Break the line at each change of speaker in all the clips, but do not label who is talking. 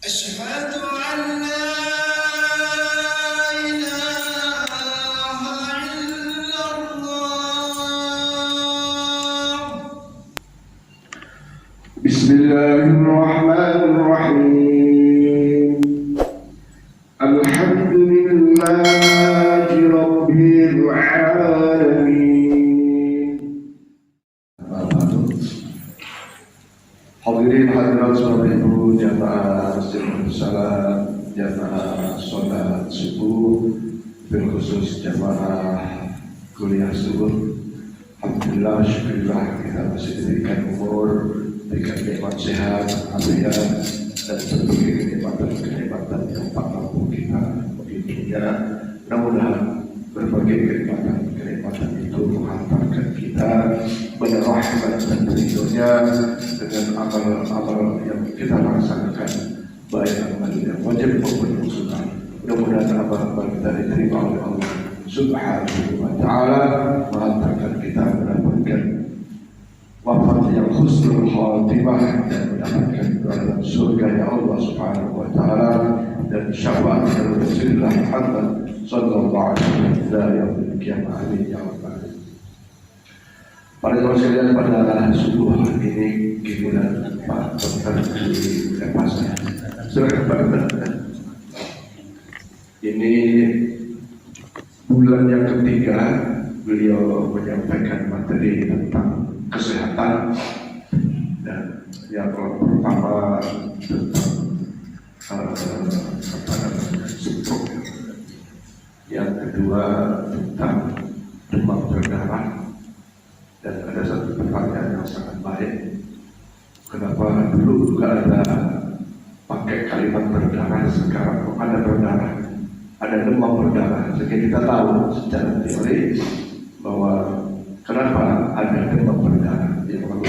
أشهد أن لا إله إلا الله.
بسم الله الرحمن الرحيم. الحمد لله رب العالمين. Hadirin hadirat Bapak Ibu jamaah Masjidil Salam, jamaah sholat subuh, terkhusus jamaah kuliah subuh. Alhamdulillah, syukurillah kita masih diberikan umur, diberikan nikmat sehat, afiat, dan berbagai kenikmatan yang tak mampu kita menghitungnya. Mudah-mudahan berbagai kenikmatan itu menghantarkan kita pada rahmat dan ridhonya dengan amal-amal yang kita laksanakan, baik amal yang wajib maupun yang sunnah. Mudah-mudahan amal-amal kita diterima oleh Allah Subhanahu wa Ta'ala, menghantarkan kita mendapatkan wafat yang husnul khatimah dan mendapatkan dalam surga ya Allah Subhanahu wa Ta'ala dan syafaat dari Rasulullah Muhammad sallallahu alaihi wasallam ya rabbal alamin. Para jemaah sekalian, pada subuh ini gimana Pak Dokter di Lepasnya? Silakan Pak Dokter. Ini bulan yang ketiga beliau menyampaikan materi tentang kesehatan, dan yang pertama tentang stroke, yang kedua tentang demam berdarah. Dan ada satu pertanyaan yang sangat baik, kenapa dulu juga ada pakai kalimat berdarah, sekarang kok ada berdarah, ada demam berdarah. Jadi kita tahu secara teori bahwa kenapa ada demam berdarah yang perlu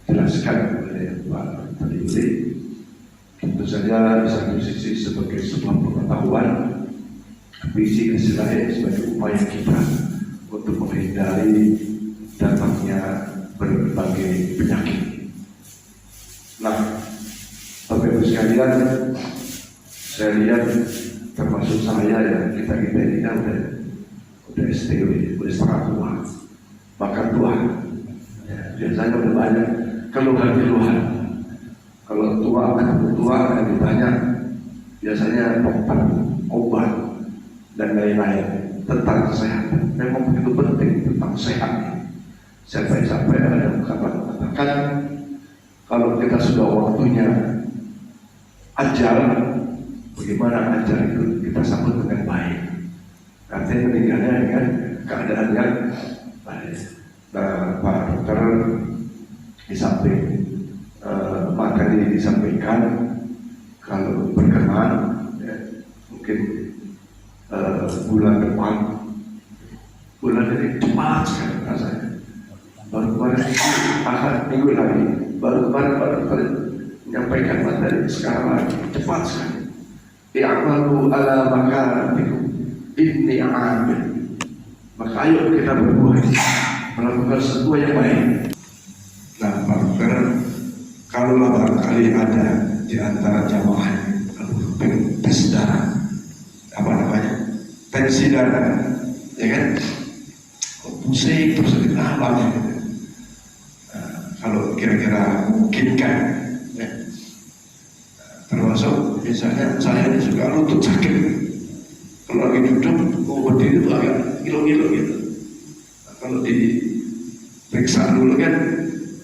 dijelaskan oleh Pak Tadi. Tentu saja di satu sisi sebagai sebuah pengetahuan, tapi di sisi lain sebagai upaya kita untuk menghindari datangnya berbagai penyakit. Nah, Bapak Ibu sekalian, saya lihat termasuk saya ya, kita ini kan udah STW, udah setengah tua, bahkan tua. Ya, biasanya udah banyak keluhan. Kalau ketemu tua lebih banyak biasanya dokter, obat dan lain-lain tentang kesehatan. Memang begitu penting tentang sehat. Sampai-sampai ada yang mengatakan kalau kita sudah waktunya ajal, bagaimana ajal itu kita sambut dengan baik. Artinya meninggalnya dengan keadaan yang baik. Nah, Pak Dokter di samping materi disampaikan, kalau berkenan ya, mungkin bulan depan, bulan ini cepat sekali rasanya. Baru kemarin minggu lagi, baru kemarin Pak Dokter menyampaikan materi, sekarang lagi cepat sekali. I'malu ala makanatikum inni amil. Maka ayo kita berbuat, melakukan sesuatu yang baik. Nah, Pak Dokter, kalau barangkali ada di antara jamaah tes darah, apa namanya, tensi darah, ya kan, pusing terus kenapa gitu. Kalau kira-kira memungkinkan, ya. Termasuk misalnya saya ini juga lutut sakit, kalau lagi duduk mau berdiri itu agak ngilu-ngilu gitu. Nah, kalau diperiksa dulu kan,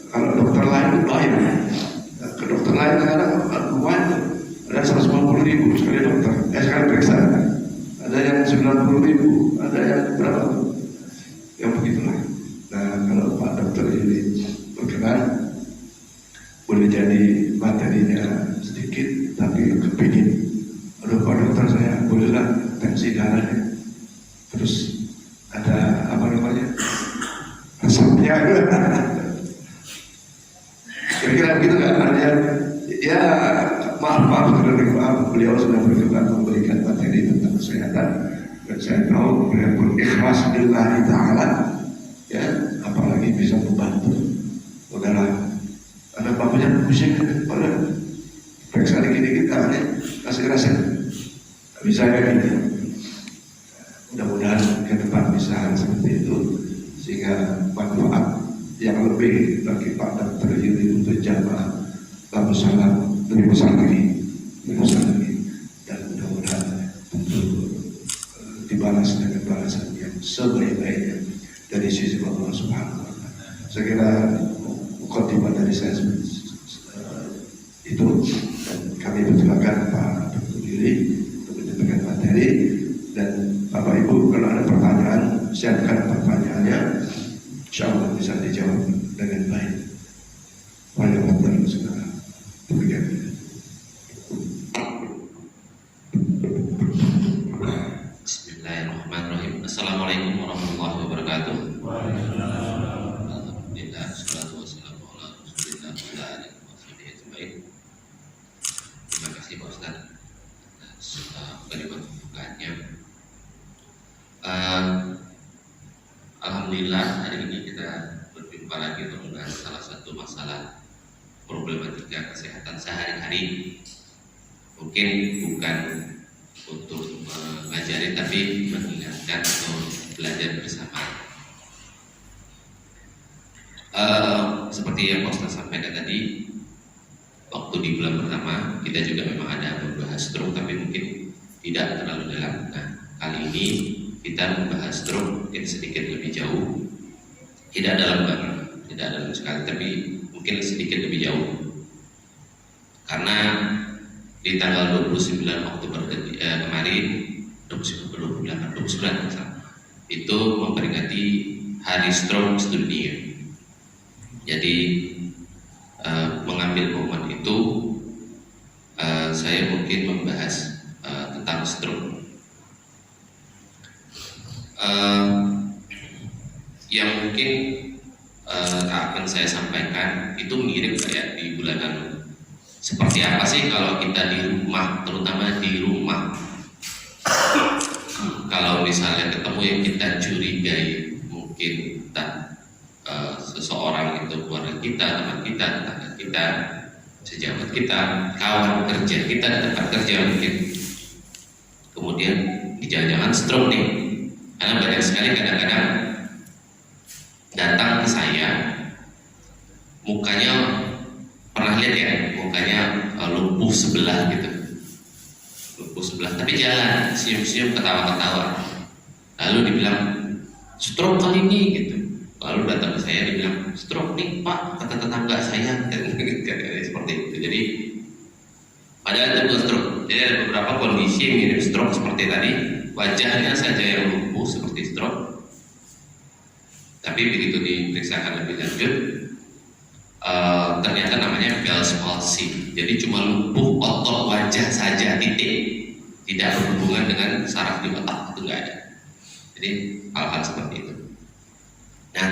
kalau dokter lain itu bayar, nah, ke dokter lain kadang lumayan, ada 150.000 sekali dokter, sekali periksa, ada yang 90.000, ada yang berapa, yang begitulah. Nah, kalau Pak Dokter ini berkenan, boleh jadi materinya sedikit, tapi kepingin, aduh Pak Dokter, saya bolehlah tensi darahnya, terus ada apa namanya, resepnya. Kira-kira begitu kan, artinya ya maaf beliau sudah berkenan memberikan materi tentang kesehatan, dan saya tahu beliau pun ikhlas lillahi ta'ala, ya, apalagi bisa membantu saudara. Ada bapaknya pusing pada periksa dikit-dikit tangannya kasih rasa. Bisa kan itu. Mudah-mudahan ke depan bisa seperti itu sehingga manfaat yang lebih bagi Pak Dr. Yudi untuk jamaah lebih besar lagi, dan mudah-mudahan tentu dibalas dengan balasan yang sebaik-baiknya dari sisi Allah Subhanahu wa Ta'ala. Saya kira mukadimah dari saya itu, dan kami persilakan Pak Dr. Yudi untuk menyampaikan materi. Dan Bapak Ibu kalau ada pertanyaan, siapkan pertanyaannya, insya Allah bisa dijawab dengan baik. Waalaikumsalam segala demikian.
Bismillahirrahmanirrahim. Assalamualaikum warahmatullahi wabarakatuh. Alhamdulillah, salatu wassalamu ala Rasulillah wa ala alihi washabihi ajmain. Terima kasih Pak Ustaz atas kalimat pembukaannya. Alhamdulillah hari ini kita berjumpa lagi untuk membahas salah satu masalah problematika kesehatan sehari-hari. Mungkin bukan untuk mengajari tapi mengingatkan atau belajar bersama. Seperti yang Pak Ustaz sampaikan tadi, waktu di bulan pertama kita juga memang ada membahas stroke tapi mungkin tidak terlalu dalam. Nah, kali ini kita membahas stroke mungkin sedikit lebih jauh, tidak dalam banget, tidak dalam sekali, tapi mungkin sedikit lebih jauh. Karena di tanggal 29 Oktober kemarin, 29 itu memperingati Hari Stroke Sedunia. Jadi mengambil momen itu, saya mungkin membahas tentang stroke. Yang mungkin akan saya sampaikan itu mirip kayak di bulan lalu. Seperti apa sih kalau kita di rumah, terutama di rumah, kalau misalnya ketemu yang kita curigai, mungkin entah seseorang itu keluarga kita, teman kita, tetangga kita, sejawat kita, kawan kerja kita di tempat kerja mungkin, kemudian jangan-jangan stroke nih. Karena banyak sekali kadang-kadang datang ke saya, mukanya pernah lihat ya, mukanya lumpuh sebelah gitu, lumpuh sebelah, tapi jalan, senyum-senyum, ketawa-ketawa. Lalu dibilang stroke kali ini gitu. Lalu datang ke saya dibilang stroke nih Pak, kata tetangga saya, seperti itu. Jadi padahal itu bukan stroke. Jadi ada beberapa kondisi yang mirip stroke seperti tadi. Wajahnya saja yang lumpuh seperti stroke, tapi begitu diperiksakan lebih lanjut, ternyata namanya Bell's palsy. Jadi cuma lumpuh otot wajah saja, titik, tidak berhubungan dengan saraf di otak, itu nggak ada. Jadi hal-hal seperti itu. Nah,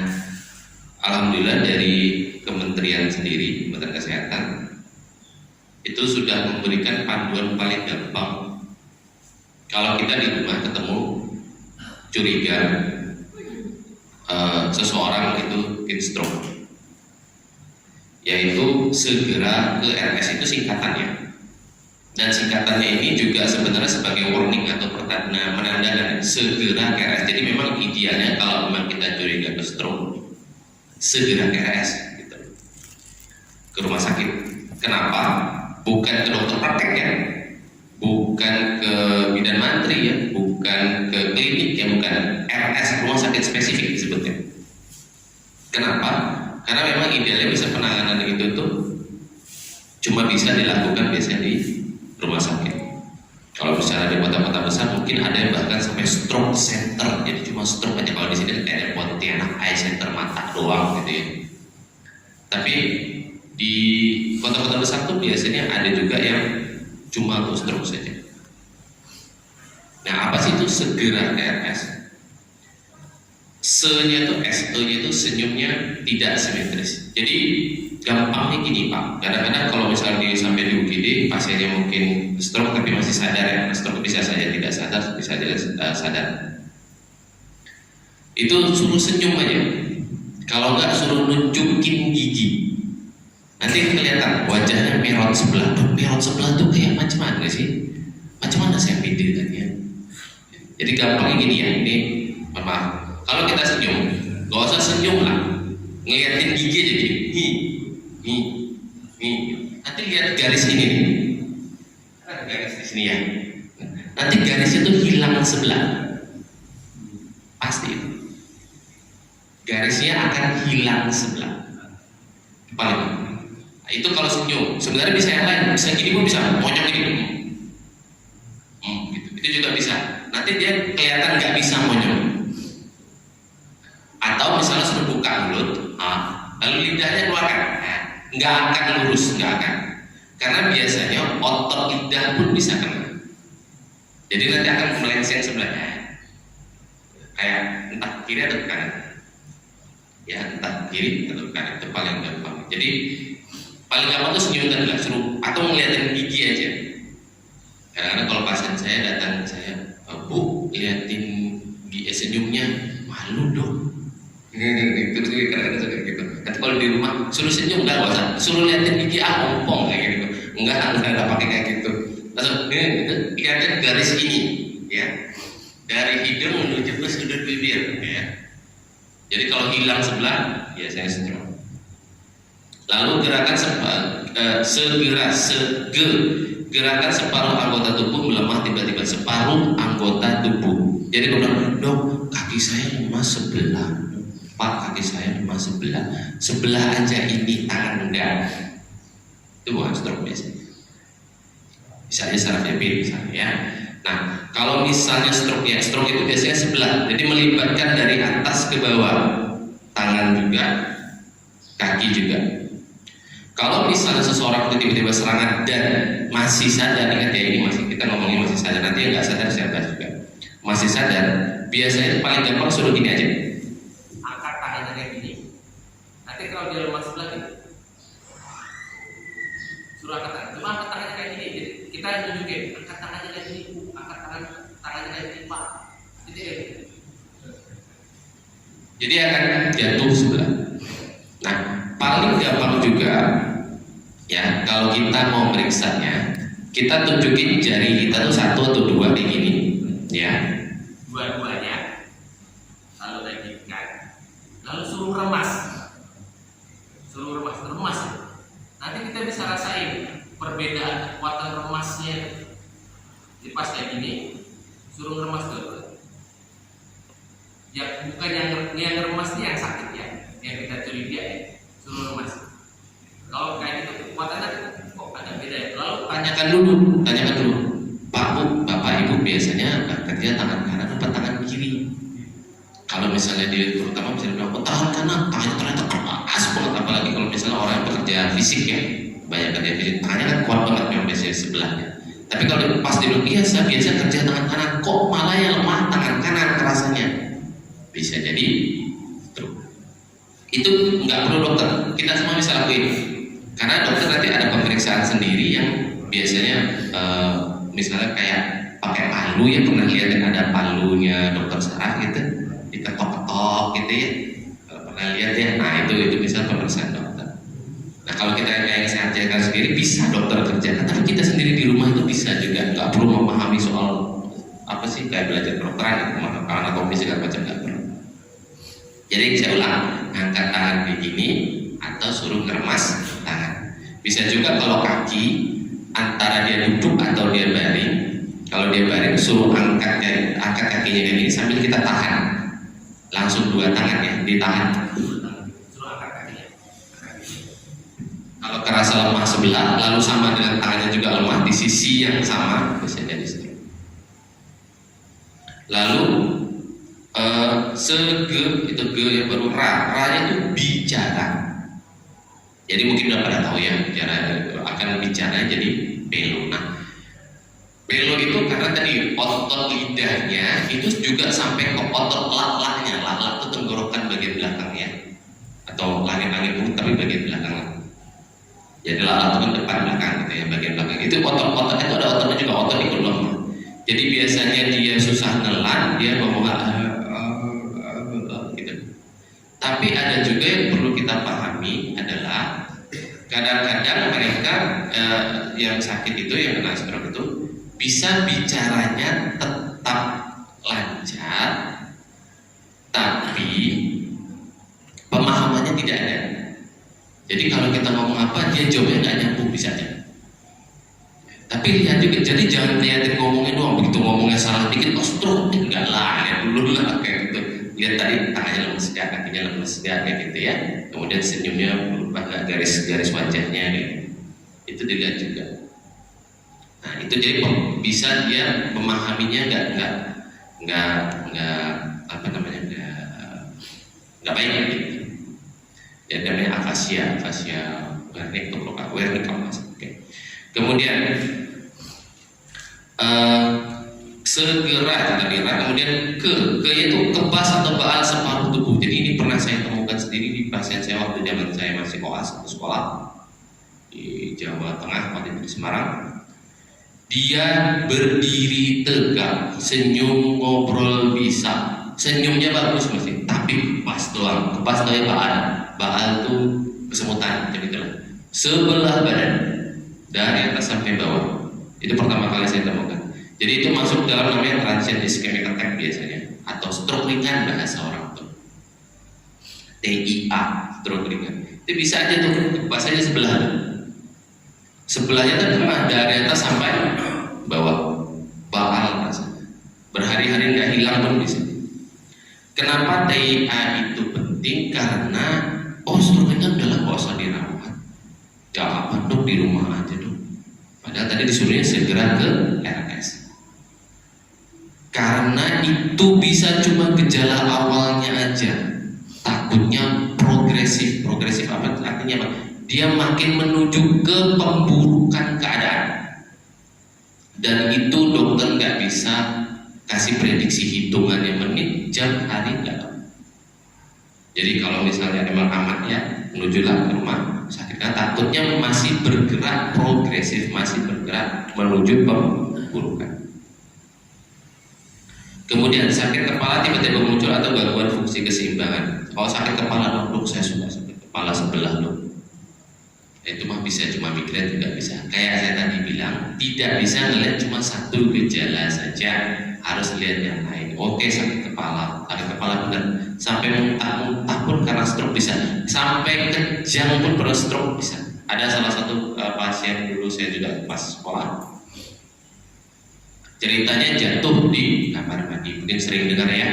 alhamdulillah dari Kementerian sendiri, Kementerian Kesehatan itu sudah memberikan panduan paling gampang. Kalau kita di rumah ketemu curiga seseorang itu mungkin stroke, yaitu segera ke RS, itu singkatannya. Dan singkatannya ini juga sebenarnya sebagai warning atau pertanda menandakan segera ke RS. Jadi memang idealnya kalau memang kita curiga ke stroke, segera ke RS gitu, ke rumah sakit. Kenapa? Bukan ke dokter praktek ya, bukan ke bidan mantri ya, bukan ke klinik ya, bukan, RS, rumah sakit spesifik disebutnya. Kenapa? Karena memang idealnya bisa penanganan itu tuh cuma bisa dilakukan biasanya di rumah sakit. Kalau misalnya di kota-kota besar mungkin ada yang bahkan sampai stroke center, jadi cuma stroke aja. Kalau di sini kayak Pontianak Eye Center mata doang gitu ya. Tapi di kota-kota besar tuh biasanya ada juga yang cuma untuk stroke saja. Nah, apa sih itu segera ke RS? Se-nya tuh, S-nya itu senyumnya tidak simetris. Jadi gampangnya gini Pak, kadang-kadang kalau misalnya sampai di UGD pasiennya mungkin stroke tapi masih sadar ya, stroke bisa saja tidak sadar, bisa saja sadar. Itu suruh senyum aja. Kalau nggak suruh nunjukin gigi. nanti kelihatan wajahnya merot sebelah. Merot sebelah tuh kayak macam mana sih? Macam mana saya bedakannya? Jadi gampangnya gini ya, ini maaf. Kalau kita senyum, gak usah senyum lah, ngeliatin gigi aja gini, nanti lihat garis ini nih, ada garis di sini ya. Nanti garis itu hilang sebelah, pasti itu. Garisnya akan hilang sebelah. Paling. Nah, itu kalau senyum. Sebenarnya bisa yang lain, bisa gini pun bisa, monyok gini. Gitu. Itu juga bisa. Nanti dia kelihatan nggak bisa monyok. Atau misalnya sudah buka mulut, lalu lidahnya keluarkan, nggak akan lurus, nggak akan. Karena biasanya otot lidah pun bisa kena. Jadi nanti akan melengseng sebelahnya. Kayak entah kiri atau kanan. Ya, entah kiri atau kanan, itu paling gampang. Jadi paling gampang itu senyum tadi lah, suruh atau ngeliatin gigi aja. Kadang-kadang kalau pasien saya datang ke saya, Bu, liatin gigi senyumnya, malu dong. Terus kadang-kadang suka gitu. Tapi kalau di rumah suruh senyum nggak usah, suruh liatin gigi ompong kayak gitu. Enggak pakai kayak gitu. Langsung gitu, lihatin garis ini, ya, dari hidung menuju ke sudut bibir, ya. Jadi kalau hilang sebelah, biasanya senyum. Lalu gerakan gerakan separuh anggota tubuh melemah tiba-tiba, separuh anggota tubuh. Jadi kalau bilang, dok, kaki saya lemas sebelah, Pak, kaki saya lemas sebelah aja ini tangan enggak. Itu bukan stroke biasanya. Misalnya saraf jepit misalnya ya. Nah, kalau misalnya stroke itu biasanya sebelah, jadi melibatkan dari atas ke bawah, tangan juga, kaki juga. Kalau misalnya seseorang itu tiba-tiba serangan dan masih sadar, ingat ya ini masih kita ngomongin masih sadar, nanti yang nggak sadar saya bahas juga. Masih sadar, biasanya paling gampang suruh gini aja. Angkat tangannya kayak gini. Nanti kalau dia lemas sebelah gini, suruh angkat tangan. Cuma angkat tangannya kayak gini. Jadi kita nunjukin, angkat tangannya kayak gini, angkat tangannya kayak gini, Pak. Jadi akan jatuh sebelah. Nah, paling gampang juga ya kalau kita mau meriksanya, kita tunjukin jari kita tuh 1 atau 2 kayak gini, ya. Dua-duanya, lalu tegikan, lalu suruh remas. Nanti kita bisa rasain perbedaan kekuatan remasnya. Jadi pas kayak gini, suruh remas dulu. Ya bukan yang remas ini yang sakit ya, yang kita curiga ya, suruh remas. Kalau kayak gitu kekuatannya kok ada beda ya. Lalu tanyakan dulu, Pak Bu, Bapak Ibu biasanya kerja tangan kanan atau tangan kiri? Kalau misalnya dia terutama misalnya bilang, oh tangan kanan, tangannya ternyata keras banget, apalagi kalau misalnya orang yang bekerja fisik ya, banyak kerja fisik, tangannya kan kuat banget memang biasanya sebelahnya. Tapi kalau pas dia bilang, iya saya biasa kerja tangan kanan, kok malah yang lemah tangan kanan rasanya? Bisa jadi itu nggak perlu dokter, kita semua bisa lakuin. Karena dokter nanti ada pemeriksaan sendiri yang biasanya misalnya kayak pakai palu ya, pernah lihat kan ada palunya dokter saraf gitu, diketok-ketok gitu ya, kalau pernah lihat ya. Nah itu bisa pemeriksaan dokter. Nah kalau kita kayak saya ajarkan sendiri bisa dokter kerjakan, tapi kita sendiri di rumah itu bisa juga, nggak perlu memahami soal apa sih kayak belajar kedokteran, anatomi segala macam, nggak perlu. Jadi saya ulang, angkat tangan begini atau suruh ngeremas tangan. Bisa juga kalau kaki, antara dia duduk atau dia baring. Kalau dia baring suruh angkat kakinya kayak gini sambil kita tahan. Langsung 2 tangan ya, ditahan. Suruh angkat kakinya. Kalau kerasa lemah sebelah, lalu sama dengan tangannya juga lemah di sisi yang sama, bisa jadi stroke. Lalu itu ge yang baru ra-nya itu bicara. Jadi mungkin udah pada tahu ya, bicara akan bicara jadi pelo. Nah, pelo itu karena tadi otot lidahnya itu juga sampai ke otot lalaknya. Lalak itu tenggorokan bagian belakang ya, atau langit-langit mulut tapi bagian belakang. Jadi lalak itu kan depan belakang gitu ya, bagian belakang. Itu otot-ototnya itu ada ototnya juga, otot ikut lemah. Jadi biasanya dia susah nelan, dia ngomong gitu. Tapi ada juga yang perlu kita pahami adalah kadang-kadang mereka yang sakit itu, yang kena stroke itu bisa bicaranya tetap lancar, tapi pemahamannya tidak ada. Jadi kalau kita ngomong apa, dia jawabnya nggak nyambung bisa aja. Tapi lihat juga, jadi jangan lihatin ngomongnya doang, begitu ngomongnya salah dikit, oh stroke, enggak lah, lihat dulu lah kayak gitu. Lihat tadi tangannya lemes gak, kakinya lemes gak, kayak gitu ya. Kemudian senyumnya berubah nggak, garis-garis wajahnya gitu. Itu dilihat juga. Nah itu jadi bisa dia memahaminya nggak apa namanya nggak baik gitu. Ya namanya afasia wernicke mas. Oke. Kemudian segera, kemudian itu kebas atau baal separuh tubuh. Jadi ini pernah saya temukan sendiri di pasien saya waktu zaman saya masih koas atau sekolah di Jawa Tengah, waktu itu di Semarang. Dia berdiri tegak, senyum, ngobrol bisa, senyumnya bagus masih, tapi kepas doang. Kepas doang baal tuh kesemutan, jadi itulah. Sebelah badan dari atas sampai bawah. Itu pertama kali saya temukan. Jadi itu masuk dalam namanya transient ischemic attack biasanya, atau stroke ringan bahasa orang tuh. TIA, stroke ringan. Itu bisa aja tuh, kepas aja sebelah. Sebelahnya tuh dari atas sampai bawah, baal rasanya. Berhari-hari nggak hilang pun bisa. Kenapa TIA itu penting? Karena stroke ringan udahlah nggak usah dirawat. Gak apa dok, di rumah aja dok. Padahal tadi disuruhnya segera ke RS. Karena itu bisa cuma gejala awalnya aja. Takutnya progresif apa artinya apa? Dia makin menuju ke pemburukan keadaan. Dan itu dokter nggak bisa kasih prediksi hitungannya menit, jam, hari, nggak tahu. Jadi kalau misalnya memang aman ya, menujulah ke rumah sakitnya, takutnya masih bergerak progresif, masih bergerak menuju pemburukan. Kemudian sakit kepala tiba-tiba muncul atau gangguan fungsi keseimbangan. Kalau sakit kepala dok, saya suka sakit kepala sebelah dok. Itu mah bisa, cuma migrain juga bisa. Kayak saya tadi bilang, tidak bisa ngelihat cuma satu gejala saja, harus lihat yang lain. Oke, sakit kepala benar. Sampai muntah pun karena stroke bisa. Sampai kejang pun karena stroke bisa. Ada salah satu pasien dulu saya juga pas sekolah. Ceritanya jatuh di kamar mandi, mungkin sering dengar ya.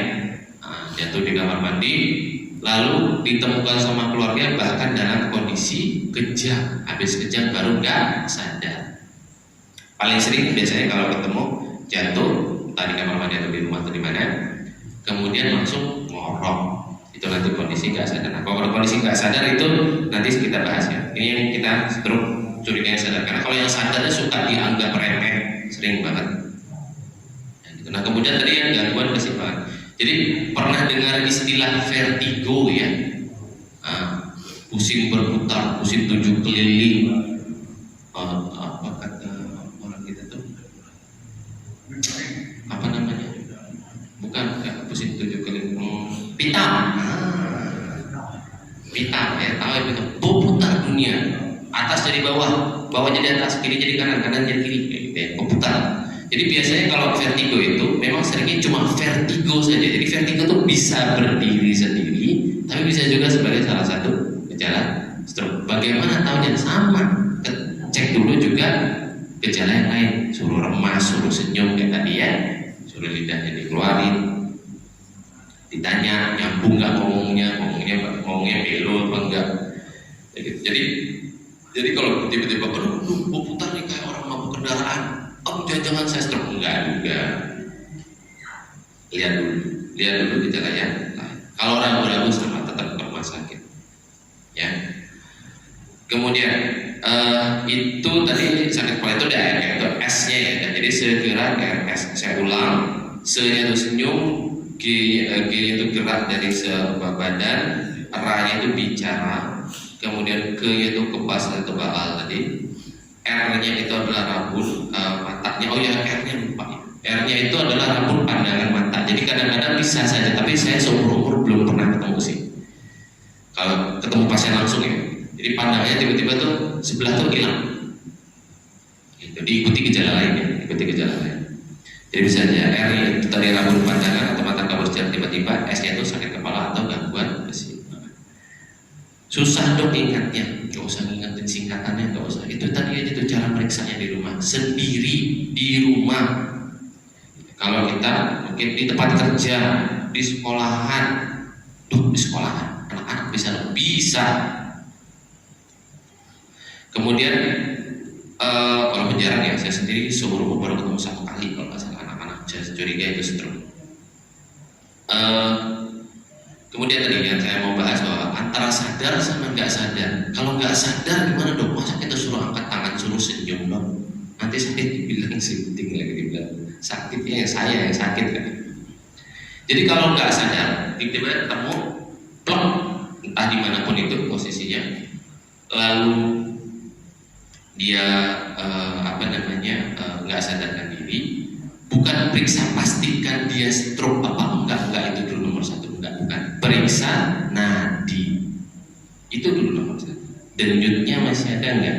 Jatuh di kamar mandi, lalu ditemukan sama keluarga bahkan dalam kondisi kejang. Habis kejang baru nggak sadar. Paling sering biasanya kalau ketemu jatuh tadi kamar mandi atau di rumah atau di mana, kemudian langsung ngorok. Itu nanti kondisi nggak sadar. Nah, kalau kondisi nggak sadar itu nanti kita bahas ya. Ini yang kita stroke curiga yang sadar. Karena kalau yang sadarnya suka dianggap remeh, sering banget. Nah kemudian tadi yang gangguan keseimbangan. Jadi pernah dengar istilah vertigo ya? Pusing berputar, pusing 7 keliling. Apa kata orang kita tuh? Apa namanya? Bukan pusing 7 keliling. Pitam. Pitam ya, tahu ya pitam. Berputar dunia. Atas jadi bawah, bawah jadi atas, kiri jadi kanan, kanan jadi kiri. Gitu ya, berputar. Jadi biasanya kalau vertigo itu memang seringnya cuma vertigo saja. Jadi vertigo itu bisa berdiri sendiri, tapi bisa juga sebagai salah satu gejala stroke. Bagaimana tahunya? Sama. Cek dulu juga gejala yang lain. Suruh remas, suruh senyum kayak tadi ya. Suruh lidahnya dikeluarin. Ditanya nyambung nggak ngomongnya belok apa enggak. Jadi kalau tiba-tiba putar nih kayak orang mabuk kendaraan. Jangan saya stroke, enggak juga. Lihat dulu gejala yang lain. Kalau ragu-ragu sama tetap ke rumah sakit. Ya. Kemudian itu tadi sakit kepala itu ada itu S-nya ya. Jadi segera RS. Saya ulang. S-nya itu senyum, G itu gerak dari sebuah badan, R-nya itu bicara, kemudian K-nya itu kebas atau baal tadi. R-nya itu adalah rabun matanya. Oh ya, R-nya lupa. R-nya itu adalah rabun pandangan mata. Jadi kadang-kadang bisa saja, tapi saya seumur-umur belum pernah ketemu sih. Kalau ketemu pasien langsung ya. Jadi pandangannya tiba-tiba tuh sebelah tuh hilang. Gitu. Diikuti gejala lainnya, Jadi bisa aja R itu tadi rabun pandangan atau mata kabur secara tiba-tiba, S-nya itu sakit kepala atau gangguan besi. Susah dok ingatnya, nggak usah ngingetin singkatannya, nggak usah. Itu tadi aja tuh cara periksanya di rumah, sendiri di rumah. Kalau kita mungkin di tempat kerja, di sekolahan, di sekolahan anak-anak bisa. Kemudian kalau jarang ya, saya sendiri seumur umur baru ketemu 1 kali kalau nggak salah anak-anak saya curiga itu stroke. Kemudian tadi yang saya mau bahas bahwa antara sadar sama nggak sadar. Kalau nggak sadar gimana dok? Masa kita suruh angkat tangan, suruh senyum dok? Nanti sakit dibilang sinting lagi dibilang sakitnya ya saya yang sakit kan. Jadi kalau nggak sadar, tiba-tiba ketemu plok, entah dimanapun itu posisinya, lalu dia nggak sadarkan diri, bukan periksa pastikan dia stroke apa enggak itu dulu nomor 1, bukan periksa nadi itu dulu nomor 1. Denyutnya masih ada enggak,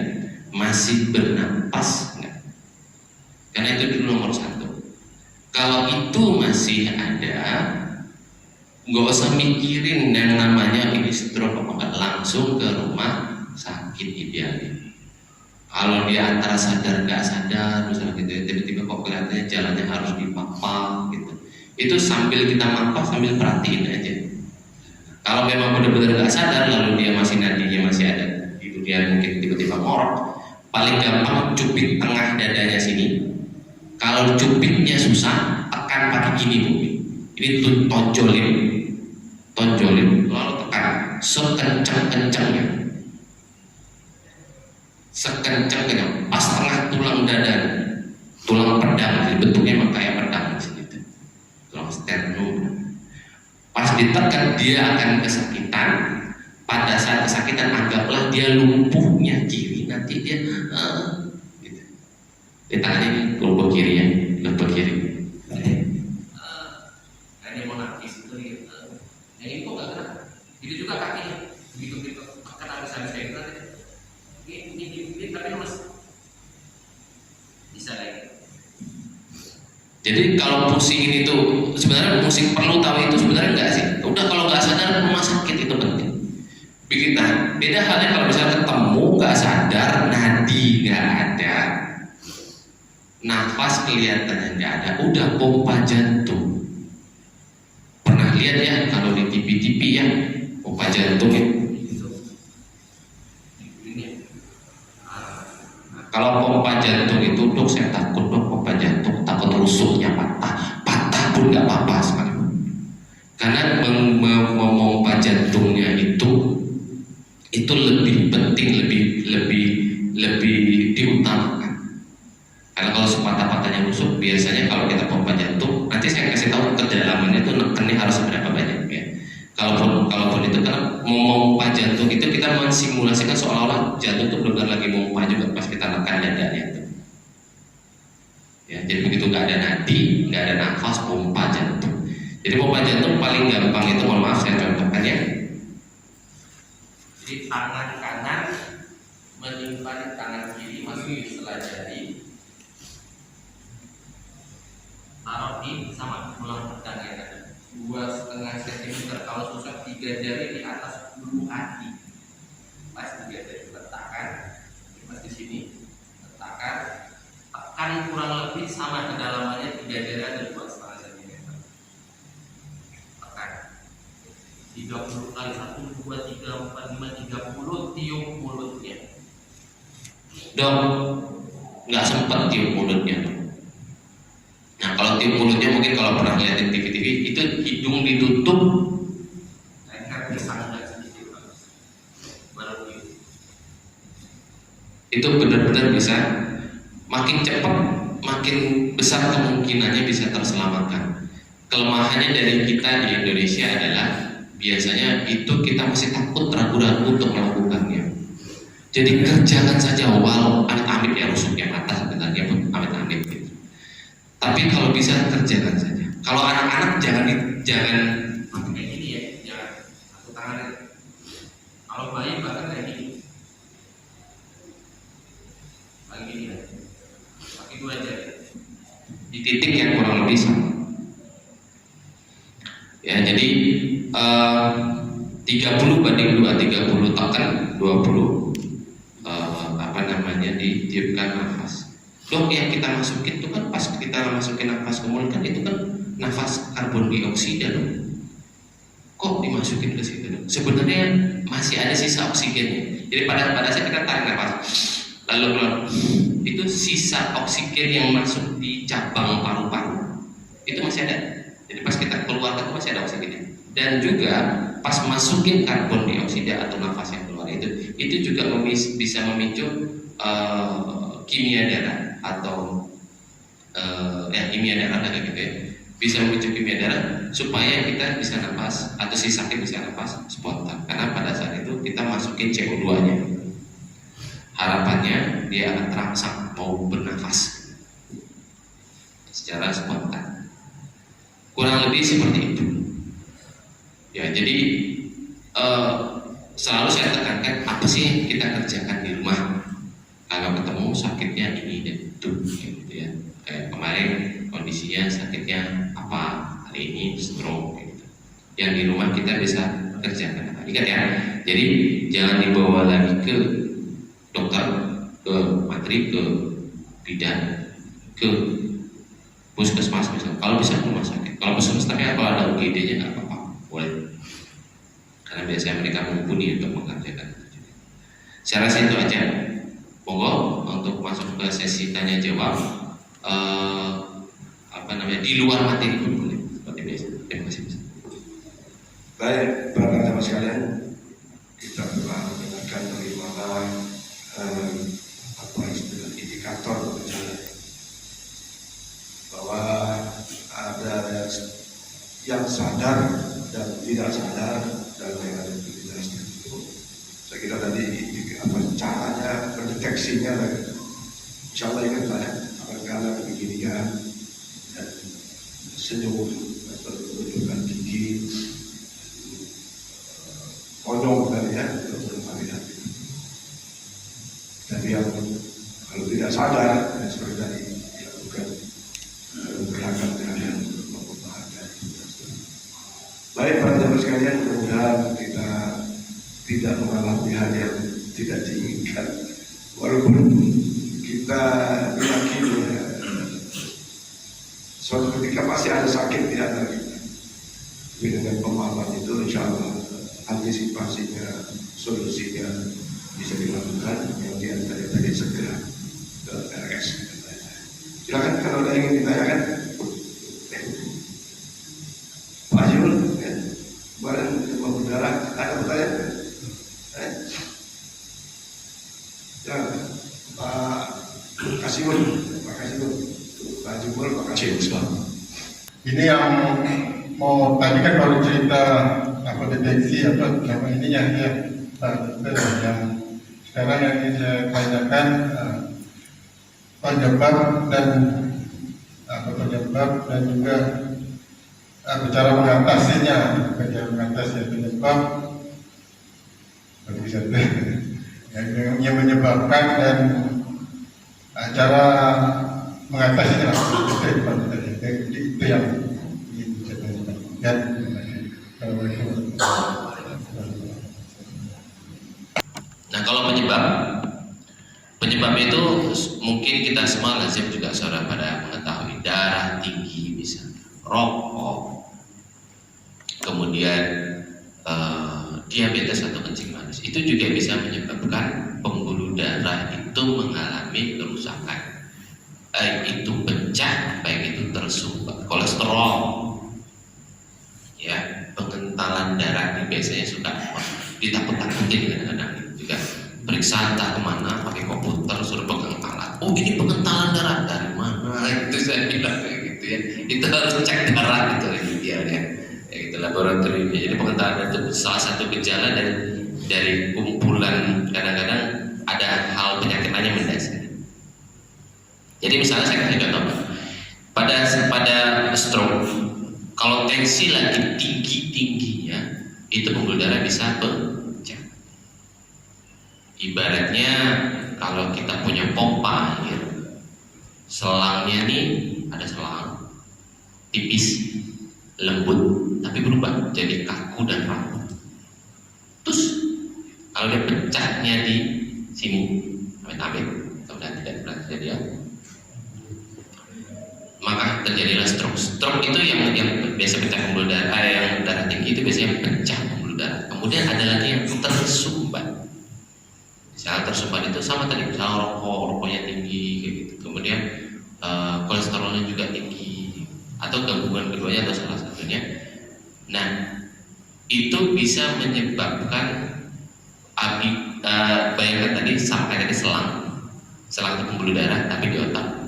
masih bernapas enggak, karena itu dulu nomor 1. Kalau itu masih ada, nggak usah mikirin yang namanya ini stroke apa enggak, langsung ke rumah sakit idealnya. Kalau dia antara sadar nggak sadar misalnya gitu, tiba-tiba kok kelihatannya jalannya harus dipapa gitu, itu sambil kita mapa sambil perhatiin aja. Kalau memang benar-benar nggak sadar lalu dia masih nadinya masih ada itu, dia mungkin tiba-tiba ngorok, paling gampang cubit tengah dadanya sini. Kalau cubitnya susah, tekan pakai gini bu, ini tuh tonjolin lalu tekan sekencang-kencangnya, pas tengah tulang dada, tulang pedang, jadi bentuknya emang kayak pedang gitu, tulang sternum. Pas ditekan dia akan kesakitan. Pada saat kesakitan anggaplah dia lumpuhnya kiri, nanti dia gitu. Di tangannya ini lumpuh kiri ya, lumpuh kiri. Ini mau nangis itu gitu. Ini kok nggak gerak? Itu juga kakinya, begitu kena habis-habis kayak gitu. Ini tapi mas bisa lagi. Jadi kalau pusingin itu sebenarnya musik perlu tahu itu sebenarnya enggak sih. Udah kalau nggak sadar rumah sakit itu penting. Bikin beda halnya kalau misalnya ketemu nggak sadar, nadi nggak ada, nafas kelihatannya nggak ada, udah pompa jantung. Pernah lihat ya kalau di TV ya pompa jantung ya. Kalau pompa jantung itu dok saya takut dok, pompa jantung takut rusuknya patah pun nggak apa-apa sekalipun, karena memompa jantungnya itu lebih penting, lebih diutamakan. Karena kalau sepatah-patahnya rusuk, biasanya kalau kita pompa jantung, nanti saya kasih tahu kedalamannya itu nekannya harus berapa banyak ya. Kalaupun itu karena memompa jantung itu kita mensimulasikan seolah-olah jantung itu benar-benar lagi memompa juga pas kita nekan dadanya itu. Ya, jadi begitu nggak ada nadi, nggak ada nafas, pompa jantung. Jadi pompa jantung paling gampang itu, mohon maaf saya contohkan ya. Jadi tangan kanan menyimpan tangan kiri masuk di sela jari, taruh di sama tulang pedang ya tadi 2,5 cm, kalau susah 3 jari di atas bulu hati, pas 3 jari letakkan, pas di sini letakkan, tekan kurang lebih sama kedalamannya 3 jari atau 2,5 cm, tekan 30 kali 1, 2, 3, 4, 5, 30, tiup mulutnya. Dok, nggak sempat tiup mulutnya. Nah kalau tiup mulutnya mungkin kalau pernah lihat di TV itu hidung ditutup, leher disangga sedikit baru tiup. Itu benar-benar bisa, makin cepat makin besar kemungkinannya bisa terselamatkan. Kelemahannya dari kita di Indonesia adalah biasanya itu kita masih takut, ragu-ragu untuk melakukannya. Jadi kerjakan saja, walau amit-amit ya rusuknya patah sebenarnya pun amit-amit gitu. Tapi kalau bisa kerjakan saja. Kalau anak-anak jangan kayak gini ya, jangan satu tangan. Kalau bayi bahkan kayak gini. Itu aja di titik yang kurang lebih sama. Ya, jadi 30 banding 2, 30 tekan, 20 ditiupkan nafas. Dok, yang kita masukin itu kan pas kita masukin nafas ke mulut kan itu kan nafas karbon dioksida dong. Kok dimasukin ke situ dong? Sebenarnya masih ada sisa oksigennya. Jadi pada saat kita tarik nafas lalu keluar, itu sisa oksigen yang masuk di cabang paru-paru itu masih ada. Jadi pas kita keluarkan itu masih ada oksigennya. Dan juga pas masukin karbon dioksida atau nafas yang keluar itu juga bisa memicu kimia darah atau kimia darah kayak gitu ya. Bisa memicu kimia darah supaya kita bisa nafas atau si sakit bisa nafas spontan. Karena pada saat itu kita masukin CO2-nya. Harapannya dia akan terangsang mau bernafas secara spontan. Kurang lebih seperti itu. Ya, jadi selalu saya tekankan apa sih yang kita kerjakan di rumah. Kalau ketemu sakitnya ini dan itu, gitu ya. Kayak kemarin kondisinya sakitnya apa, hari ini stroke, gitu. Yang di rumah kita bisa kerjakan. Ingat ya, jadi jangan dibawa lagi ke dokter, ke materi, ke bidan, ke puskesmas misalnya. Kalau bisa ke rumah sakit. Kalau puskesmasnya kalau ada UGD-nya nggak apa-apa, boleh. Karena biasanya mereka mumpuni untuk mengerjakan. Saya rasa itu aja. Monggo untuk masuk ke sesi tanya jawab. Di luar materi pun boleh. Seperti biasa. Terima kasih.
Baik, para teman sekalian, kita telah mendengarkan bagaimana istilah indikator bahwa ada yang sadar dan tidak sadar dan yang ada aktivitasnya itu. Saya kira tadi caranya pendeteksinya, insya Allah ingat lah ya, apakah beginian dan senyum atau menunjukkan gigi konyol tadi ya, tapi yang kalau tidak sadar dan seperti tadi dilakukan gerakan-gerakan untuk membahagiakan. Baik para teman sekalian, mudah-mudahan kita tidak mengalami hal yang tidak diinginkan, walaupun kita meyakini suatu ketika pasti ada sakit di antara kita. Tapi dengan pemahaman itu insya Allah antisipasinya, solusinya bisa dilakukan. Yang di antara tadi segera ke RS. Silakan kalau ada yang ingin ditanyakan. Pak Jul, kemarin demam berdarah, ada pertanyaan? Ya, Pak Kasibun, Pak Jumul, Pak Kasibun.
Ini yang mau tadi kan baru cerita deteksi apa ini yang sekarang yang ingin saya tanyakan penyebab dan juga cara mengatasinya, penyebab bisa yang menyebabkan dan cara mengatasinya itu yang dan
nah, kalau penyebab itu mungkin kita semua lazim juga saudara pada mengetahui. Darah tinggi bisa, rokok, kemudian diabetes atau kencing manis itu juga bisa menyebabkan pembuluh darah itu mengalami kerusakan, baik itu pecah, baik itu tersumbat. Kolesterol, ya, pengentalan darah ini biasanya suka ditakut-takutin kadang-kadang juga. Periksa entah kemana pakai komputer suruh pegang alat. Oh, ini pengentalan darah dari mana? Itu saya bilang kayak gitu ya. Itu harus cek darah gitu idealnya. Ya gitu laboratoriumnya. Jadi pengentalan darah itu salah satu gejala dari kumpulan, kadang-kadang ada hal penyakit lain yang mendasar. Jadi misalnya saya kasih contoh. Pada stroke, kalau tensi lagi tinggi-tingginya, itu pembuluh darah bisa pecah. Ibaratnya kalau kita punya pompa air, selangnya nih ada selang tipis, lembut, tapi berubah jadi kaku dan rapuh. Terus kalau dia pecahnya di sini, amit-amit, sudah tidak pernah terjadi ya, maka terjadilah stroke. Stroke itu yang biasa pecah pembuluh darah, yang darah tinggi itu biasanya pecah pembuluh darah. Kemudian ada lagi yang tersumbat. Misalnya tersumbat itu sama tadi, misalnya rokoknya tinggi kayak gitu. Kemudian kolesterolnya juga tinggi, atau gabungan keduanya atau salah satunya. Nah, itu bisa menyebabkan bayangkan tadi sampai tadi selang itu pembuluh darah, tapi di otak.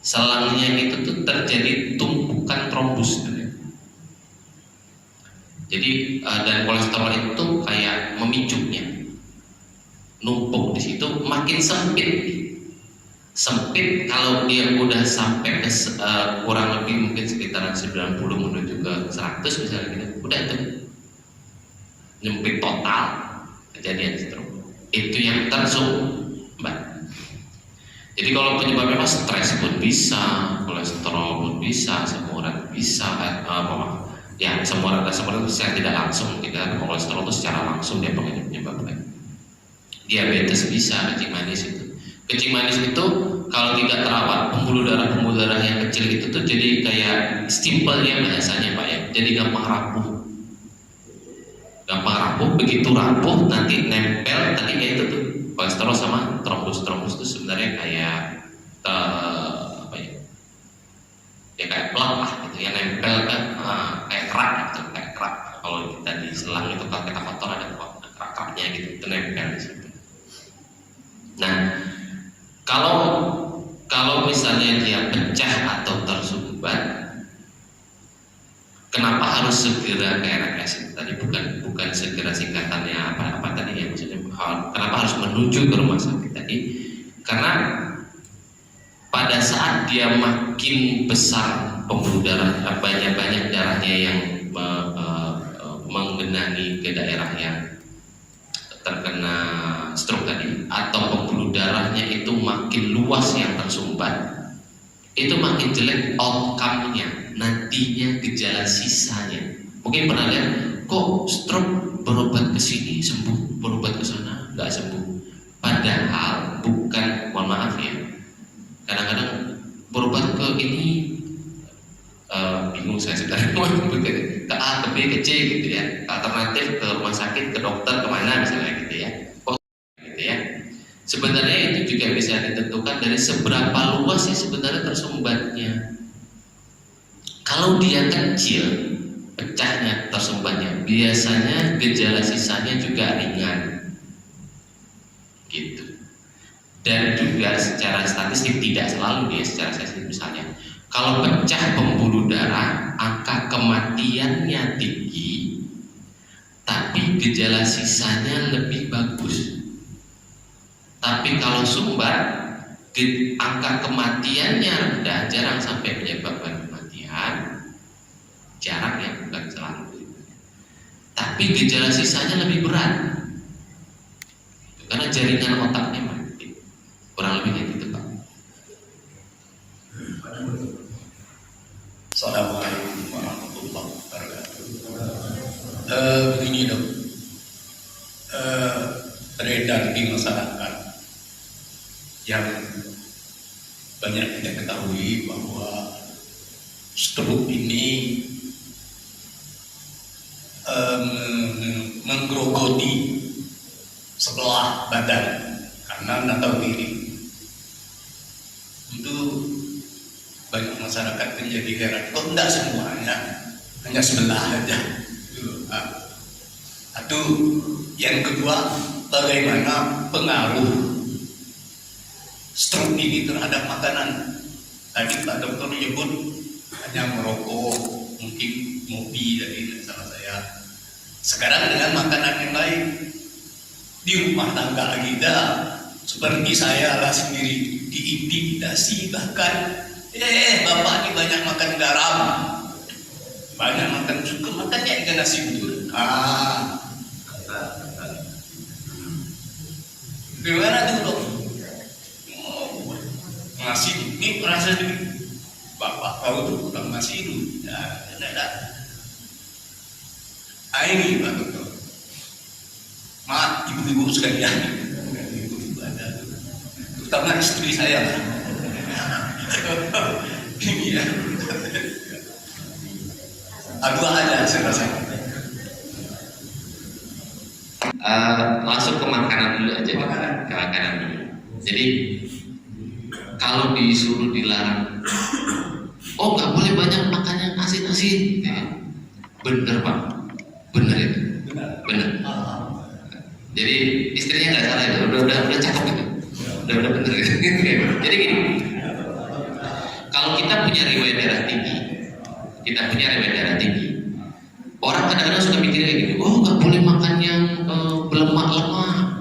Selangnya itu tuh terjadi tumpukan trombus. Jadi dan kolesterol itu kayak memicunya, numpuk di situ, makin sempit kalau dia udah sampai ke kurang lebih mungkin sekitaran 90 menuju ke 100 misalnya gitu, udah tuh nyempit total, kejadian stroke. Itu yang tersumbat. Jadi kalau penyebabnya stres pun bisa, kolesterol pun bisa, semuran bisa, ya semuran itu secara tidak langsung, tidak kolesterol itu secara langsung dia penyebabnya. Diabetes bisa, kencing manis itu. Kencing manis itu kalau tidak terawat, pembuluh darah yang kecil itu tuh jadi kayak stempelnya bahasanya Pak ya, jadi gampang rapuh. Begitu rapuh nanti nempel tadi kayak itu tuh kolesterol sama trombus itu sebenarnya kayak apa ya? Ya kayak plak lah gitu, yang nempel kan kayak kerak gitu, kayak kerak. Kalau kita di selang itu kalau kita kotor ada kerak-keraknya gitu, itu nempel di situ. Nah, kalau misalnya dia pecah atau tersumbat, kenapa harus segera ke RRS? Tadi bukan segera singkatannya apa tadi ya, maksudnya kenapa harus menuju ke rumah sakit tadi? Karena pada saat dia makin besar pembuluh darah, banyak darahnya yang menggenangi ke daerah yang terkena stroke tadi, atau pembuluh darahnya itu makin luas yang tersumbat, itu makin jelek outcome-nya, nantinya gejala sisanya. Mungkin pernah lihat, kok stroke berobat ke sini sembuh, berobat ke sana nggak sembuh. Padahal bukan, mohon maaf ya, kadang-kadang berobat ke ini bingung saya sebenarnya ke A, ke B, ke C gitu ya, alternatif ke rumah sakit, ke dokter, kemana misalnya gitu ya. Gitu ya. Sebenarnya itu juga bisa ditentukan dari seberapa luas sih sebenarnya tersumbatnya. Kalau dia kecil, pecahnya, tersumbatnya, biasanya gejala sisanya juga ringan, gitu. Dan juga secara statistik tidak selalu dia secara statistik misalnya. Kalau pecah pembuluh darah, angka kematiannya tinggi, tapi gejala sisanya lebih bagus. Tapi kalau sumbat, angka kematiannya rendah, jarang sampai menyebabkan kematian, jarang ya, bukan selalu. Tapi gejala sisanya lebih berat, karena jaringan otaknya mati. Kurang lebih kayak gitu Pak.
Assalamualaikum warahmatullahi wabarakatuh. Begini dok, beredar di masyarakat yang banyak tidak ketahui bahwa stroke ini menggerogoti sebelah badan kanan atau kiri. Itu banyak masyarakat menjadi heran, kok enggak semuanya, hanya sebelah aja. Atau yang kedua, bagaimana pengaruh stroke ini terhadap makanan? Tadi Pak Dokter menyebut hanya merokok, mungkin ngopi dari salah saya. Sekarang dengan makanan yang lain di rumah tangga kita, seperti saya lah sendiri diintimidasi bahkan. Bapak ini banyak makan garam, banyak makan suka, makannya ikan nasi uduk. Gimana tuh dok? ngasih ini rasa ini bapak kau tuh kurang ngasih itu tidak ini pak dokter maaf ibu-ibu sekalian ibu-ibu ada terutama istri saya ini ya dua aja saya rasa.
Langsung ke makanan dulu aja. Ke makanan dulu. Jadi kalau disuruh dilarang, oh nggak boleh banyak makan yang asin-asin, bener pak, bener itu, bener. Jadi istrinya nggak salah itu, udah cakep gitu, udah bener. Jadi gini, kalau kita punya riwayat darah tinggi, orang kadang-kadang suka mikir kayak gini, oh nggak boleh makan yang berlemak-lemak,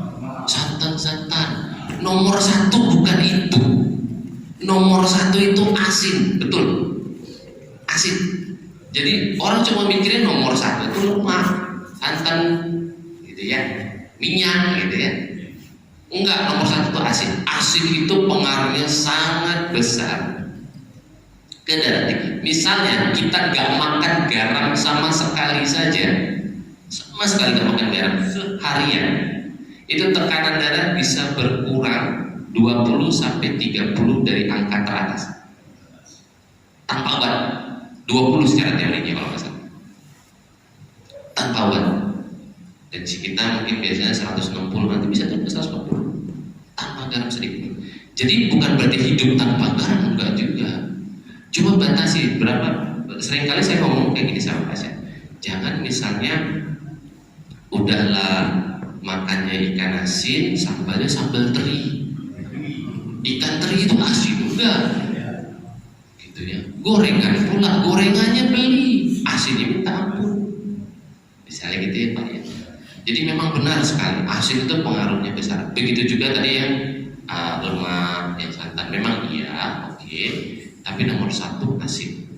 santan. Nomor satu bukan itu. Nomor satu itu asin, betul. Asin. Jadi orang cuma mikirnya nomor satu itu lemak, santan, gitu ya, minyak, gitu ya. Enggak, nomor satu itu asin. Asin itu pengaruhnya sangat besar ke darah tinggi. Misalnya kita nggak makan garam sama sekali nggak makan garam seharian, itu tekanan darah bisa berkurang 20-30 dari angka teratas tanpa obat. 20 secara teorinya kalau nggak salah, tanpa obat. Tensi kita mungkin biasanya 160, nanti bisa turun ke 140 tanpa garam sedikit. Jadi bukan berarti hidup tanpa garam, enggak juga. Cuma batasi berapa. Seringkali saya ngomong kayak gini sama pasien, jangan misalnya udahlah makannya ikan asin, sambalnya sambal teri. Ikan teri itu asin, udah gitu ya. Gorengan pula, gorengannya beli, asinnya minta ampun. Misalnya gitu ya Pak ya. Jadi memang benar sekali, asin itu pengaruhnya besar. Begitu juga tadi yang lemak, yang santan, memang iya, oke. Tapi nomor satu asin.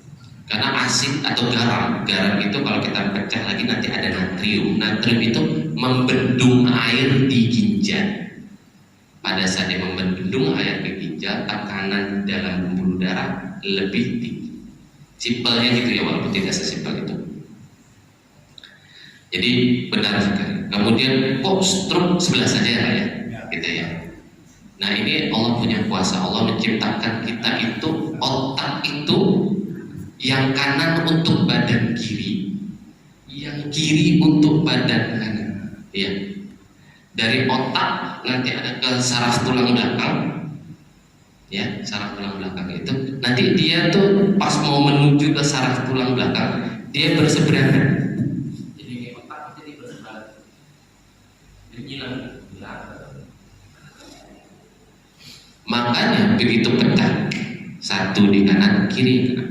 Karena asin atau garam itu kalau kita pecah lagi nanti ada natrium. Natrium itu membendung air di ginjal. Pada saat dia membendung air di ginjal, tekanan dalam pembuluh darah lebih tinggi. Simpelnya gitu ya, walaupun tidak sesimpel itu. Jadi benar sekali. Kemudian kok stroke sebelah saja ya, gitu ya. Nah ini Allah punya kuasa. Allah menciptakan kita itu, otak itu yang kanan untuk badan kiri, yang kiri untuk badan kanan. Ya. Dari otak nanti ada ke saraf tulang belakang. Ya, saraf tulang belakang itu nanti dia tuh pas mau menuju ke saraf tulang belakang, dia berseberangan. Jadi otak jadi berseberangan. Jadi makanya begitu pecah, satu di kanan, kiri di kanan.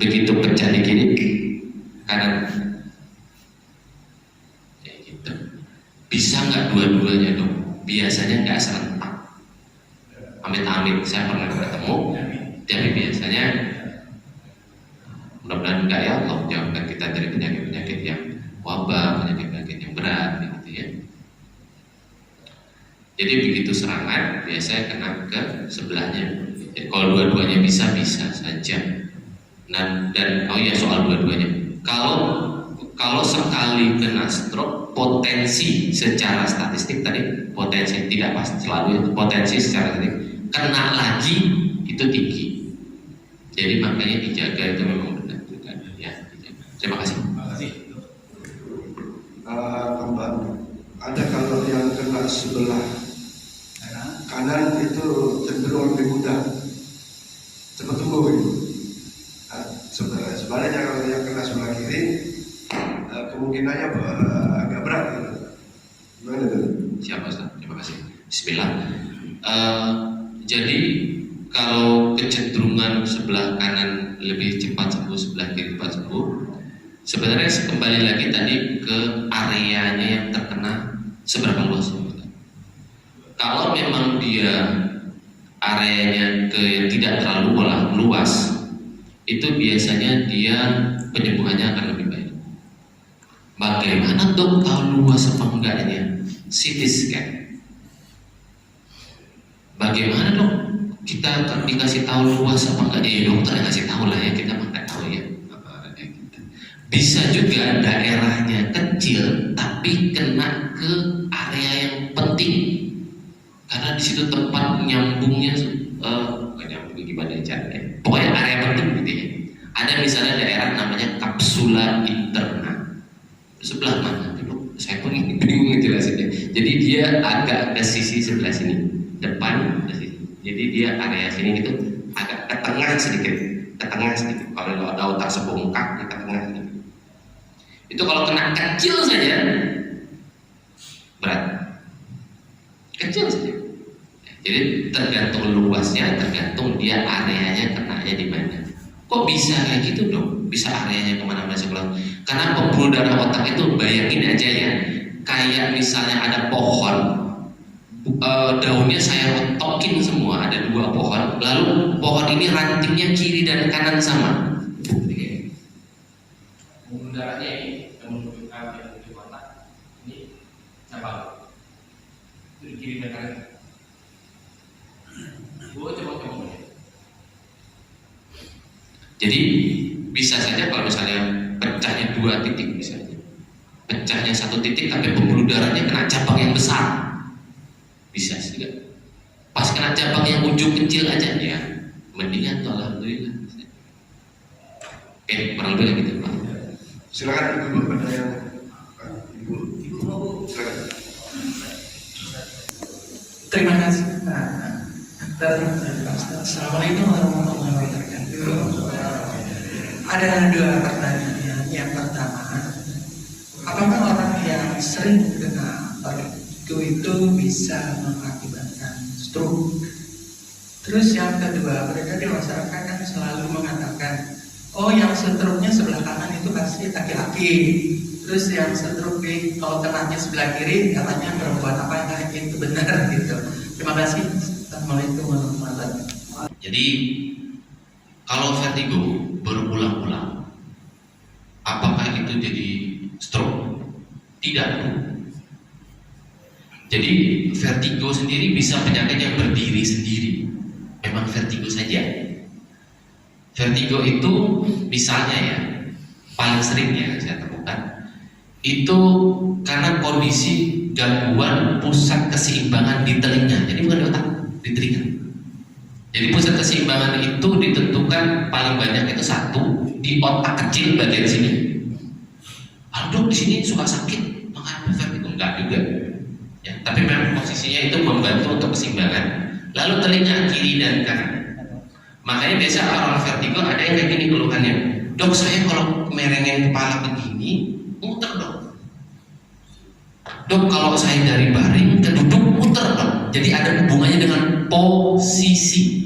Begitu pecah di kiri, kanan. Ya gitu. Bisa nggak dua-duanya dong? Biasanya nggak serentak. Amit-amit, saya pernah ketemu, tapi biasanya mudah-mudahan enggak ya, Allah jauhkan kita dari penyakit-penyakit yang wabah, penyakit-penyakit yang berat, gitu ya. Jadi begitu serangan, biasanya kena ke sebelahnya. Jadi kalau dua-duanya bisa saja. Nah, dan oh ya soal dua-duanya. Kalau sekali kena stroke, potensi secara statistik tadi, potensi tidak pasti selalu, potensi secara statistik kena lagi itu tinggi. Jadi makanya dijaga itu memang benar juga ya. Terima kasih.
Kembali. Ada kalau yang kena sebelah kanan itu cenderung lebih mudah cepat tumbuh itu. Sebaliknya kalau yang kena sebelah kiri kemungkinannya agak berat gitu. Gimana tuh?
Siap Ustaz, terima kasih. Bismillah. Jadi kalau kecenderungan sebelah kanan lebih cepat sembuh, sebelah kiri cepat sembuh, sebenarnya kembali lagi tadi ke areanya yang terkena seberapa luas. Kalau memang dia areanya yang tidak terlalu luas, itu biasanya dia penyembuhannya akan lebih baik. Bagaimana dok tahu luas apa enggaknya? CT scan. Bagaimana dok? Kita dikasih tahu luas apa enggak? Ya dokter yang kasih tahu lah ya, kita mah nggak tahu ya. Bisa juga daerahnya kecil tapi kena ke area yang penting karena di situ tempat nyambungnya bukan nyambung gimana caranya, pokoknya area penting gitu ya. Ada misalnya daerah namanya kapsula interna, sebelah mana dulu saya pun bingung ngejelasinnya. Jadi dia agak ke sisi sebelah sini depan, jadi dia area sini gitu agak ke tengah sedikit, kalau ada otak sebongkak ke tengah sedikit. Itu kalau kena kecil saja berat, kecil saja. Jadi tergantung luasnya, tergantung dia areanya kenanya di mana. Kok bisa kayak gitu dong? Bisa areanya kemana-mana sebelah? Karena pembuluh darah otak itu bayangin aja ya, kayak misalnya ada pohon, daunnya saya rontokin semua, ada 2 pohon, lalu pohon ini rantingnya kiri dan kanan sama. Pembuluh darahnya ini yang menuju otak, ini cabang, itu di kiri dan kanan. Coba. Jadi bisa saja kalau misalnya pecahnya 2 titik misalnya, pecahnya 1 titik tapi pembuluh darahnya kena cabang yang besar, bisa juga. Pas kena cabang yang ujung kecil aja ya, mendingan tuh alhamdulillah. Kurang lebih gitu Pak.
Silakan ibu pada yang ibu silakan.
Terima kasih Pak. Assalamualaikum warahmatullahi wabarakatuh. Ada 2 pertanyaan. Yang pertama, apakah orang yang sering kena vertigo itu bisa mengakibatkan stroke? Terus yang kedua, mereka di masyarakat kan selalu mengatakan, oh yang stroke-nya sebelah kanan itu pasti laki-laki. Terus yang stroke kalau kenanya sebelah kiri katanya perempuan. Apakah itu benar gitu? Terima kasih. Assalamualaikum warahmatullahi wabarakatuh.
Jadi kalau vertigo berulang-ulang, apakah itu jadi stroke? Tidak. Jadi vertigo sendiri bisa penyakit yang berdiri sendiri. Memang vertigo saja. Vertigo itu misalnya ya, paling sering ya saya temukan itu karena kondisi gangguan pusat keseimbangan di telinga. Jadi bukan di otak, di telinga. Jadi pusat keseimbangan itu ditentukan paling banyak itu 1 di otak kecil bagian sini. Dok di sini suka sakit, makanya vertigo enggak juga. Ya, tapi memang posisinya itu membantu untuk keseimbangan. Lalu telinga kiri dan kanan. Makanya biasa orang vertigo ada yang kayak gini keluhannya. Dok saya kalau merengin kepala begini, muter dok. Dok kalau saya dari baring ke duduk muter dok. Jadi ada hubungannya dengan posisi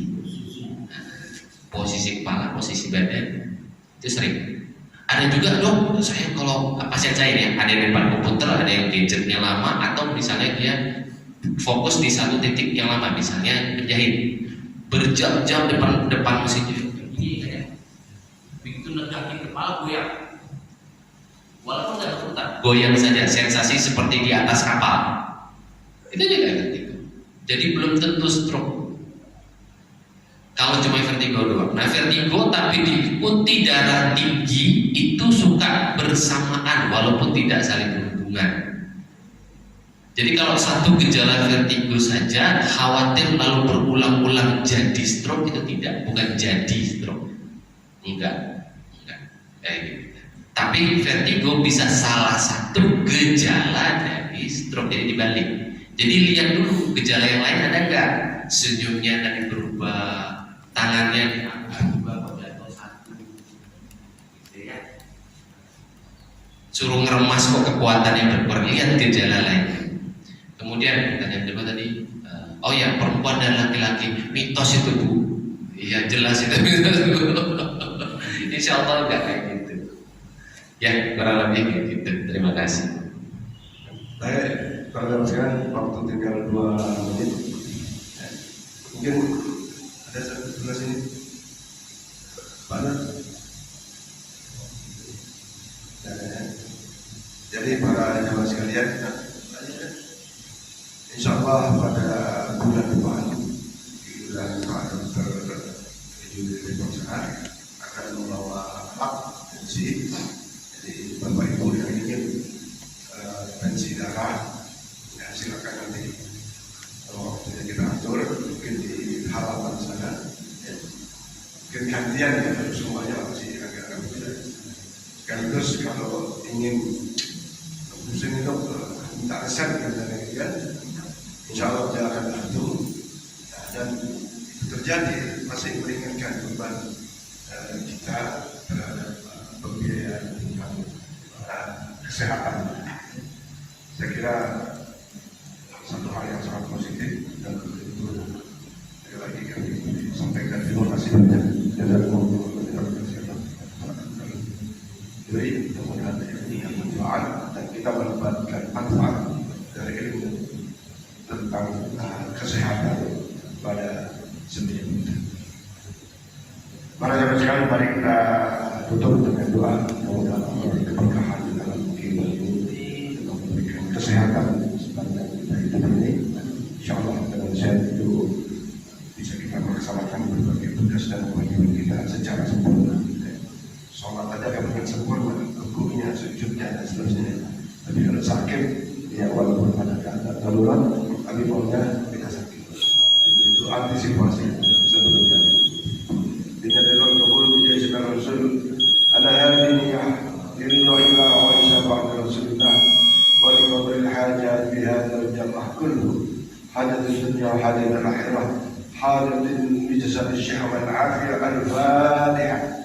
kepala, posisi badan itu sering. Ada juga dok, saya kalau pasien saya ya, ada yang depan komputer, ada yang gadgetnya lama, atau misalnya dia fokus di 1 titik yang lama, misalnya berjahit, berjam-jam depan mesinnya. Ini ya, begitu negakin kepala goyang, walaupun nggak berputar, goyang saja, sensasi seperti di atas kapal. Itu juga vertigo. Jadi belum tentu stroke. Kalau cuma vertigo doang. Nah vertigo tapi diikuti darah tinggi itu suka bersamaan walaupun tidak saling berhubungan. Jadi kalau 1 gejala vertigo saja khawatir lalu berulang-ulang jadi stroke, itu tidak, bukan jadi stroke. Enggak. Gitu. Tapi vertigo bisa salah satu gejala dari stroke, jadi dibalik. Jadi lihat dulu gejala yang lain ada enggak? Senyumnya tadi berubah, tangannya berubah, jatuh 1, gitu ya. Suruh ngeremas kok kekuatannya berkurang, lihat gejala lain. Kemudian pertanyaan kedua tadi, oh ya perempuan dan laki-laki, mitos itu Bu. Iya jelas itu. Insya Allah enggak kayak gitu. Ya kurang lebih kayak gitu. Terima kasih.
Baik, pada sekarang waktu tinggal 2 menit. Mungkin ada sebelah sini. Mana? Jadi para jamaah sekalian, insya Allah pada bulan depan Pak Dr. Yudi Bonsar akan membawa hak pensi. Jadi Bapak Ibu yang ingin pensi darah, ya silakan nanti kalau waktunya kita atur mungkin di halaman sana. Ya. Mungkin gantian ya, semuanya masih agak berbeda. Sekaligus kalau ingin musim itu minta resep dan insya Allah dia akan bantu, dan itu terjadi masih meringankan beban kita terhadap pembiayaan tentang kesehatan. Saya kira satu hal yang sangat positif, dan itu sekali lagi kami sampaikan terima kasih banyak. Jadi mudah-mudahan ini bermanfaat dan kita mendapatkan manfaat dari ilmu tentang kesehatan pada setiap kita. Para jemaah sekalian, mari kita tutup dengan doa. Mudah-mudahan Allah memberikan keberkahan di dalam kehidupan ini, memberikan kesehatan sepanjang kita hidup ini. Insyaallah dengan sehat itu bisa kita melaksanakan berbagai tugas dan kewajiban kita secara sempurna. Sholat aja kan dengan sempurna, rukunya, sujudnya dan seterusnya. Tapi kalau sakit, ya walaupun ada keadaan darurat, tapi maunya kita sakit. Itu antisipasi sebelumnya. Bila dalam kabul bijaya sedang Rasul, ada hadiniyah, illa ila wa isyabat Rasulullah, wa li qadril hajat bihadal jamah kullu, hajat dunia, hajat al-akhirah, hajat bijasad al-syihah wal-afiyah al-fatihah.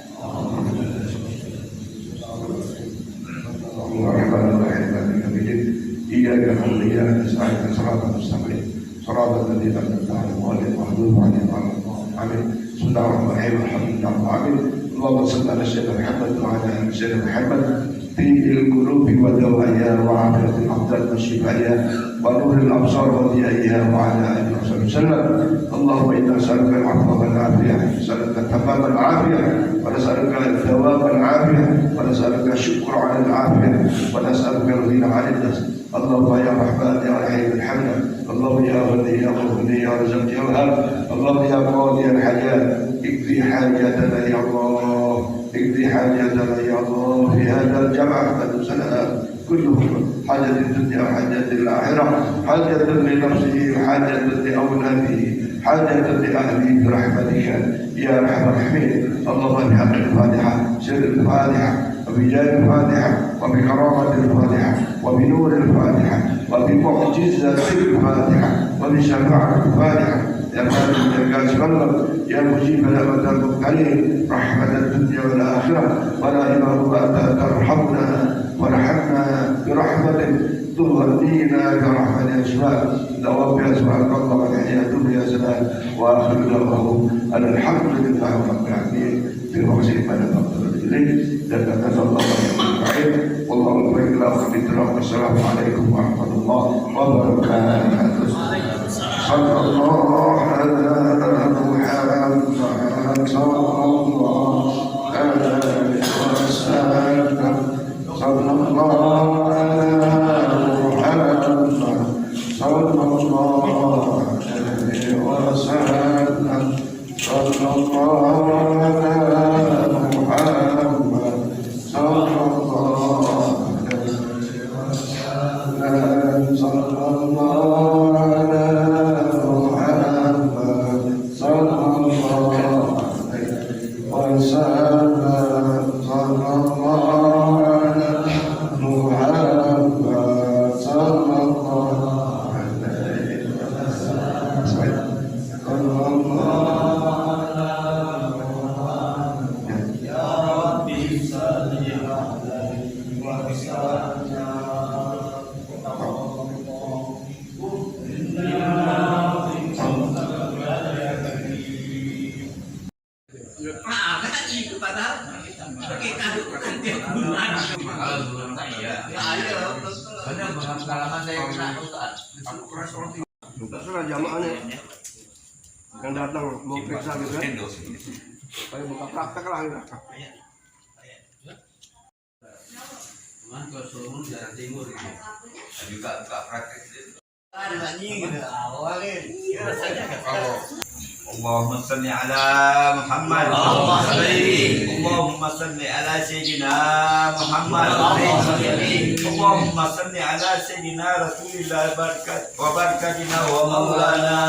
إياك نعبد وإياك نستعين صراط المستقيم صراط الذين أنعمت عليهم غير المغضوب عليهم ولا الضالين آمين. بسم الله الرحمن الرحيم الحمد لله رب العالمين. اللهم صل على سيدنا محمد وعلى آل سيدنا محمد طيب القلوب ودوائها وعافية الأبدان وشفائها ونور الأبصار وضيائها وعلى آله وصحبه وسلم. اللهم إنا نسألك العفو والعافية، نسألك تمام العافية، ونسألك دوام العافية، ونسألك الشكر على العافية، ونسألك الغنى عن الناس. اللهم يا رحمن يا رحيم الحمد، اللهم يا غني يا مغني يا رزق يا وهاب، اللهم يا قاضي الحاجات اقضي حاجتنا يا الله، اقضي حاجتنا يا الله في هذا الجمع فنسألها كلهم، حاجة الدنيا وحاجة الآخرة، حاجة لنفسه وحاجة لأولاده، حاجة لأهله برحمتك يا أرحم الراحمين. اللهم بحق الفاتحة سر الفاتحة وبجاه الفاتحة وبكرامة الفاتحة وبنور الفاتحة وبمعجزة الفاتحة وبشفاعة الفاتحة يا مالك يا كاسب يا مجيب دعوة المبتلين رحمة الدنيا والآخرة، ولا إله أنت ترحمنا وارحمنا برحمة تغنينا برحمة أسماء دوام بأسماء الله والحياة الدنيا زمان. وآخر دعوه أن الحمد لله رب العالمين في وسيلة ما نتقبل إليه لأن الله أجمعين. والله أكبر. والسلام عليكم ورحمة الله وبركاته. صلى الله على محمد صلى الله عليه وسلم. صلى الله على محمد صلى الله عليه وسلم. صلى الله على محمد صلى الله عليه وسلم. صلى الله على محمد صلى الله عليه وسلم. صلى الله على محمد صلى الله عليه وسلم. صلى الله يا ربي صل عليه وسلم.
Itu padahal pakai kado tiap bulan. Ayo,
Banyak banget pengalaman saya kena Ustaz.
Terserah jamaahnya yang datang mau periksa gitu kan, kayak buka praktek lah gitu.
Cuman ke Solo Jawa Timur gitu. Juga buka praktek.
ada lagi gitu awalnya.
Kalau
اللهم صل على محمد اللهم صل على سيدنا محمد اللهم صل على سيدنا رسول الله وبركاتنا ومولانا